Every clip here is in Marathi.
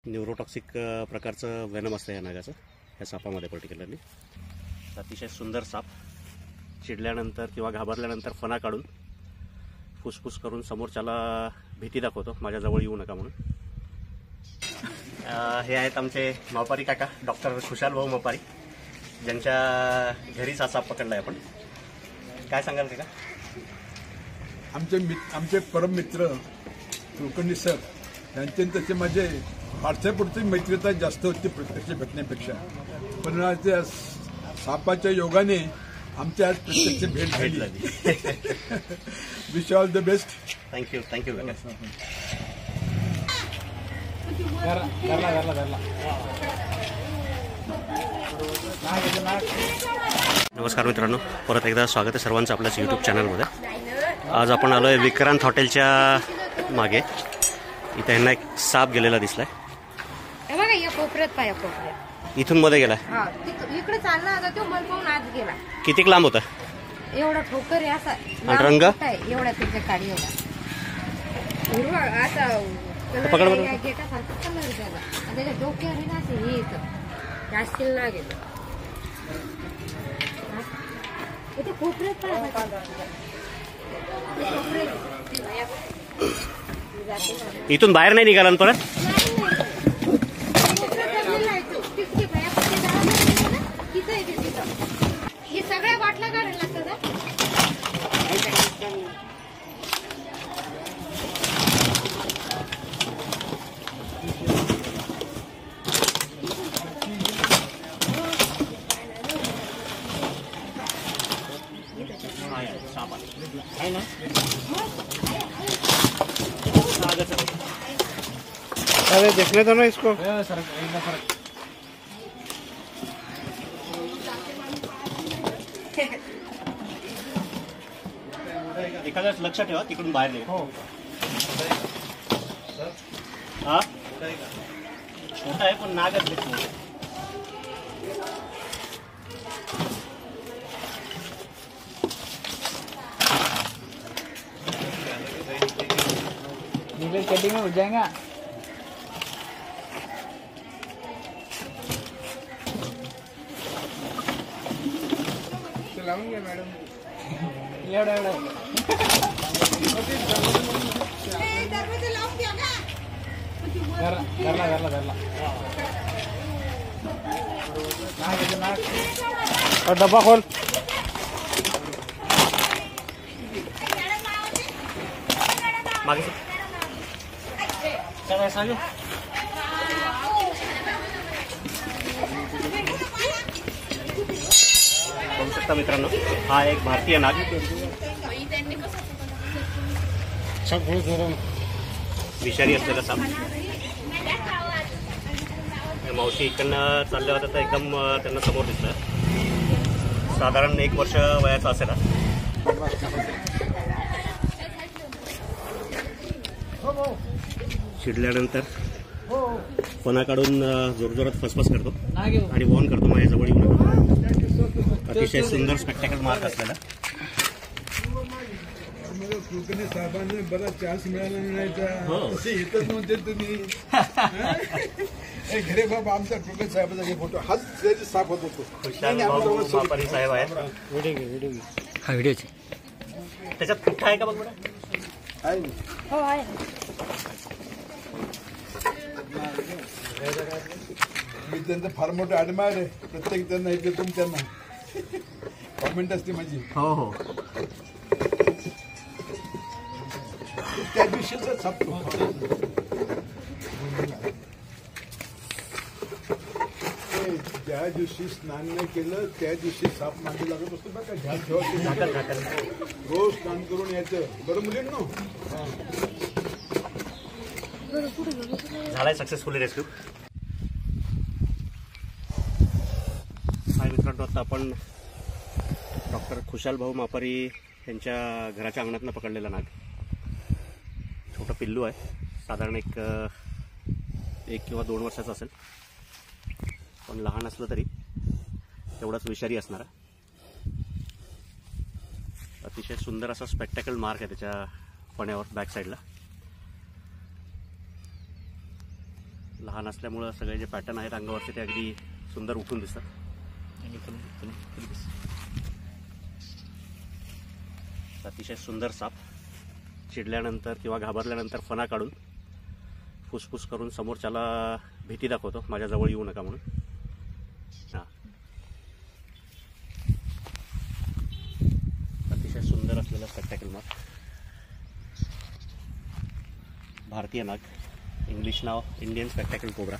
न्यूरोटॉक्सिक प्रकारचं वेनम असतं या नागाचं, या सापामध्ये पर्टिक्युलरली. अतिशय सुंदर साप. चिडल्यानंतर किंवा घाबरल्यानंतर फणा काढून फुसफुस करून समोरच्याला भीती दाखवतो, माझ्या जवळ येऊ नका म्हणून. हे आहेत आमचे मापारी काका, डॉक्टर खुशाल भाऊ मापारी, ज्यांच्या घरीच हा साप पकडलाय आपण. काय सांगाल का? आमचे परम मित्र कुलकर्णी सर यांचे तसे माझे व्हॉट्सअपवरची मैत्रीता जास्त होती प्रत्यक्ष भेटण्यापेक्षा, पण आज त्या सापाच्या योगाने आमची आज प्रत्यक्ष भेट झाली. Wish all the best. Thank you thank you. नमस्कार मित्रांनो, परत एकदा स्वागत आहे सर्वांचं आपल्याच यूट्यूब चॅनलमध्ये. आज आपण आलो आहे विक्रांत हॉटेलच्या मागे. इथे यांना एक साप गेलेला दिसलाय. इथून मध्ये गेलाय. इकडे चालला होता तो, मला पाहून आज गेला. किती लांब होता? एवढा ठोकर आहे असा. आणि रंग एवढा तुझ्या काडी एवढा हिरवा असा पकड बरं. गेटासारखा कलर त्याला. त्याच्या डोक्यावर ना असं हे येतं, जास्त लागेल. इथे कोपऱ्यात इथून बाहेर नाही निघाला परत. हे सगळ्या बाटल्या काढायला लागतात. अरे देखने दो ना इसको. एखाद्या लक्षात ठेवा, तिकडून बाहेर नाही. हा छोटा आहे पण नागच दिसतो. कटिंग में हो जाएगा. चलाऊंगे मैडम. एवढा धरला. और डब्बा खोल. मागे बघू शकता मित्रांनो, हा एक भारतीय नाग. विषारी असलेला साप. मावशी इकडनं चालल्या होत्या तर एकदम त्यांना समोर दिसलं. साधारण 1 वर्ष वयाचा असेल. चिडल्यानंतर फणा काढून जोरजोरात फसफस करतो आणि वॉर्न करतो, माझ्या जवळ येऊ नका. अतिशय सुंदर स्पेक्टॅकल मार्क असलेला. कुलकर्णी साहेबांनी बराच चान्स मिळाला म्हणायचा, तसे येतच नव्हते तुम्ही. घरे बाबा आमचा कुलकर्णी साहेबांचा फोटो हाच साफ होत होतो. खुशाल भाऊ मापारी साहेब आहेत. हा व्हिडिओ त्याच्यात पुठ्ठा आहे का बघ बरं. आहे हो आहे. मी त्यांचं फार मोठं ॲडमायर आहे. प्रत्येक त्यांना हे देतो त्यांना कॉमेंट असते माझी. हो हो. त्या दिवशीच सापतो. ज्या दिवशी स्नान नाही केलं त्या दिवशी साप मागे लागत असतो बघा. रोज स्नान करून यायचं. बरं मुलींनो. झालाय सक्सेसफुली रेस्क्यू. हाय मित्रांनो, आता आपण डॉक्टर खुशाल भाऊ मापारी यांच्या घराच्या अंगणातनं पकडलेला नाग. छोटं पिल्लू आहे, साधारण एक किंवा 2 वर्षाचं असेल, पण लहान असलं तरी तेवढाच विषारी असणारा. अतिशय सुंदर असा स्पेक्टॅकल मार्क आहे त्याच्या फण्यावर बॅक साईडला. लहान लहान असल्यामुळं सगळे जे पॅटर्न आहेत अंगावरचे ते अगदी सुंदर उठून दिसतात. अतिशय सुंदर साप. चिडल्यानंतर किंवा घाबरल्यानंतर फणा काढून फुसफुस करून समोरच्याला भीती दाखवतो, माझ्याजवळ येऊ नका म्हणून. हां, अतिशय सुंदर असलेला स्पेक्टॅकल मार्क. भारतीय नाग, इंग्लिश नाव इंडियन स्पेक्टॅकल कोब्रा.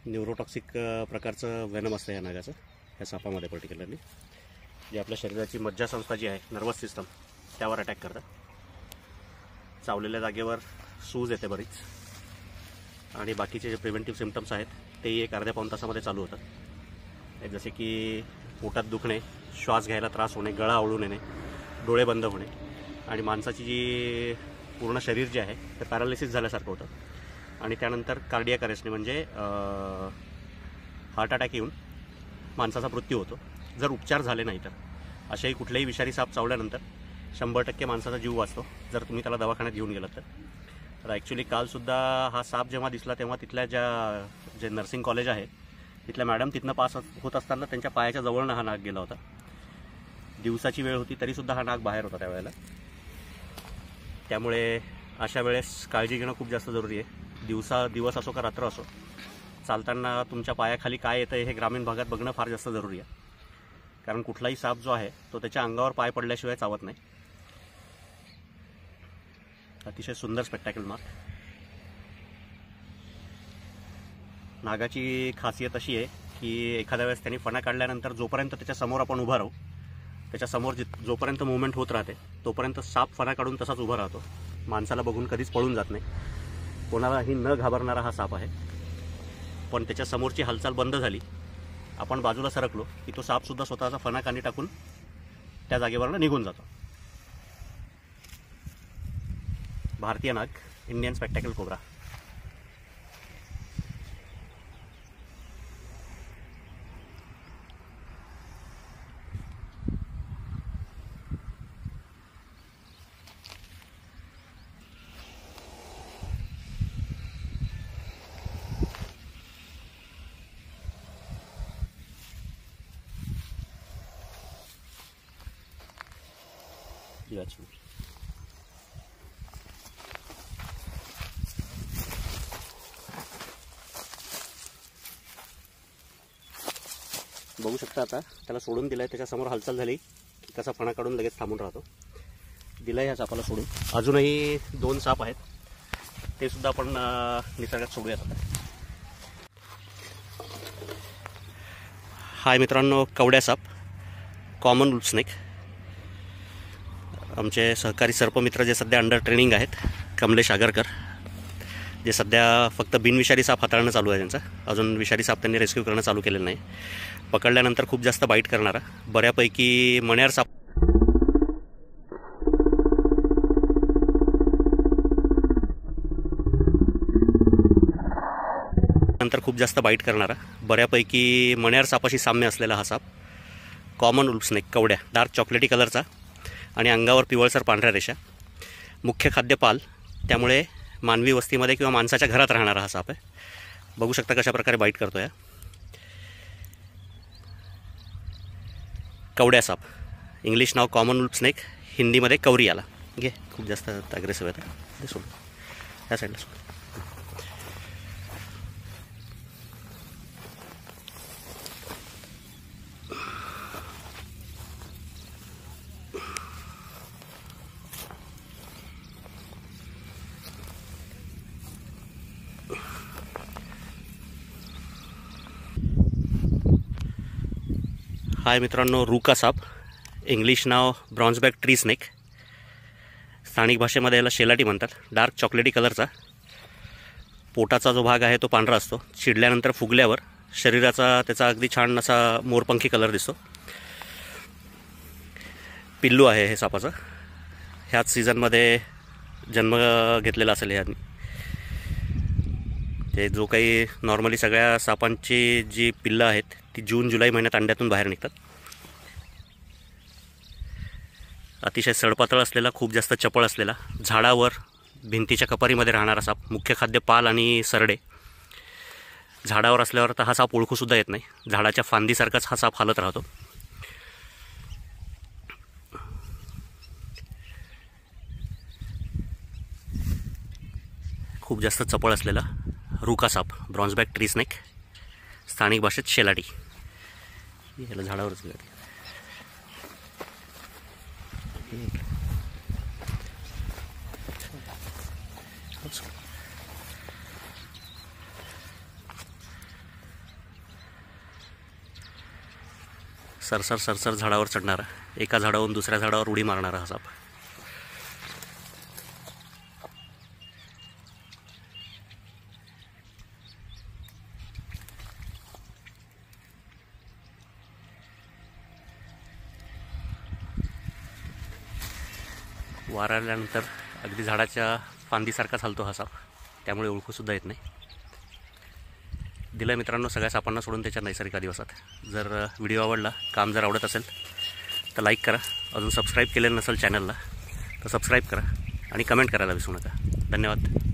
न्यूरोटॉक्सिक प्रकारचं वेनम असतं या नागाचं, या सापामध्ये पर्टिक्युलरली, जे आपल्या शरीराची मज्जासंस्था जी आहे, नर्वस सिस्टम, त्यावर अटॅक करतात. चावलेल्या जागेवर सूज येते बरीच, आणि बाकीचे जे प्रिव्हेंटिव्ह सिम्पटम्स आहेत तेही एक अर्ध्या पाऊण तासामध्ये चालू होतात. जसे की पोटात दुखणे, श्वास घ्यायला त्रास होणे, गळा आवळून येणे, डोळे बंद होणे, आणि माणसाची जी पूर्ण शरीर जे आहे ते पॅरालिसिस झाल्यासारखं होतं. आणि त्यानंतर कार्डियाक अरेस्टने म्हणजे हार्ट अटॅक येऊन माणसाचा मृत्यू होतो जर उपचार झाले नाही तर. अशाही कुठल्याही विषारी साप चावल्यानंतर 100% माणसाचा जीव वाचतो जर तुम्ही त्याला दवाखान्यात घेऊन गेलात तर. तर ॲक्च्युली कालसुद्धा हा साप जेव्हा दिसला तेव्हा तिथल्या जे नर्सिंग कॉलेज आहे तिथल्या मॅडम तिथनं पास होत असताना त्यांच्या पायाच्या जवळनं हा नाग गेला होता. दिवसाची वेळ होती तरीसुद्धा हा नाग बाहेर होता त्यावेळेला. त्यामुळे अशा वेळेस काळजी घेणं खूप जास्त जरुरी आहे. दिवस असो का रात्र असो, चालताना तुमच्या पायाखाली काय येतं हे ग्रामीण भागात बघणं फार जास्त जरुरी आहे. कारण कुठलाही साप जो आहे तो त्याच्या अंगावर पाय पडल्याशिवाय चावत नाही. अतिशय सुंदर स्पेक्टॅकल मार्क. नागाची खासियत अशी आहे की एखाद्या वेळेस त्यांनी फणा काढल्यानंतर जोपर्यंत त्याच्यासमोर आपण उभा राहू, त्याच्यासमोर जोपर्यंत मुवमेंट होत राहते तोपर्यंत साप फणा काढून तसाच उभा राहतो. माणसाला बघून कधीच पळून जात नाही. कोणालाही न घाबरणारा हा साप आहे. पण त्याच्या समोरची हालचाल बंद झाली, आपण बाजूला सरकलो की तो सापसुद्धा स्वतःचा फणा कानी टाकून त्या जागेवरनं निघून जातो. भारतीय नाग, इंडियन स्पेक्टॅकल कोब्रा. बघू शकता आता त्याला सोडून दिलंय. त्याच्यासमोर हालचाल झाली की कसा फणा काढून लगेच थांबून राहतो. दिलंय ह्या सापाला सोडून. अजूनही 2 साप आहेत, ते सुद्धा आपण निसर्गात सोडूयात आता. हाय मित्रांनो, कवड्या साप, कॉमन वुल्फ स्नेक. आमचे सहकारी सर्पमित्र जे सध्या अंडर ट्रेनिंग आहेत, कमलेश आगरकर, जे सध्या फक्त बिनविषारी साप हाताळणं चालू आहे त्यांचं. अजून विषारी साप त्यांनी रेस्क्यू करणं चालू केलेलं नाही. पकडल्यानंतर खूप जास्त बाईट करणारा, बऱ्यापैकी मण्यार साप मण्यार सापाशी साम्य असलेला हा साप, कॉमन वुल्फ स्नेक, कवड्या, डार्क चॉकलेटी कलरचा आणि अंगावर पिवळसर पांढऱ्या रेषा. मुख्य खाद्य पाल, त्यामुळे मानवी वस्तीमध्ये किंवा माणसाच्या घरात राहणारा हा साप आहे. बघू शकता कशा प्रकारे बाईट करतोय. कवड्या साप, इंग्लिश नाव कॉमन वुल्फ स्नेक, हिंदीमध्ये कवरी आला. घे, खूप जास्त अग्रेसिव्ह आहे. ते सोड, ह्या साईडला सोड. हाय मित्रांनो, रुका साप, इंग्लिश नाव ब्रॉन्झबॅक ट्री स्नेक, स्थानिक भाषेमध्ये याला शेलाटी म्हणतात. डार्क चॉकलेटी कलरचा, पोटाचा जो भाग आहे तो पांढरा असतो. चिडल्यानंतर फुगल्यावर शरीराचा त्याचा अगदी छान असा मोरपंखी कलर दिसतो. पिल्लू आहे हे सापाचं. ह्याच सीझनमध्ये जन्म घेतलेला असेल ह्यांनी. म्हणजे जो काही नॉर्मली सगळ्या सापांची जी पिल्लं आहेत ती जून जुलै महिन्यात अंड्यातून बाहेर निघतात. अतिशय सडपातळ असलेला, खूप जास्त चपळ असलेला, झाडावर भिंतीच्या कपारीमध्ये राहणारा साप. मुख्य खाद्य पाल आणि सरडे. झाडावर असल्यावर तर हा साप ओळखूसुद्धा येत नाही. झाडाच्या फांदीसारखाच हा साप हालत राहतो. खूप जास्त चपळ असलेला रुका साप, ब्रॉन्झबॅक ट्री स्नेक, स्थानिक भाषेत शेलाटी. याला झाडावरच गेला. सरसर सरसर झाडावर चढणारा, एका झाडावरून दुसऱ्या झाडावर उडी मारणारा हा साप. वारा आल्यानंतर अगदी झाडाच्या फांदीसारखाच हलतो हा साप, त्यामुळे ओळखूसुद्धा येत नाही. दिला मित्रांनो सगळ्या सापांना सोडून त्याच्या नैसर्गिक अधिवासात. जर व्हिडिओ आवडला, काम जर आवडत असेल तर लाईक करा. अजून सबस्क्राईब केलेलं नसेल चॅनलला तर सबस्क्राईब करा आणि कमेंट करायला विसरू नका. धन्यवाद.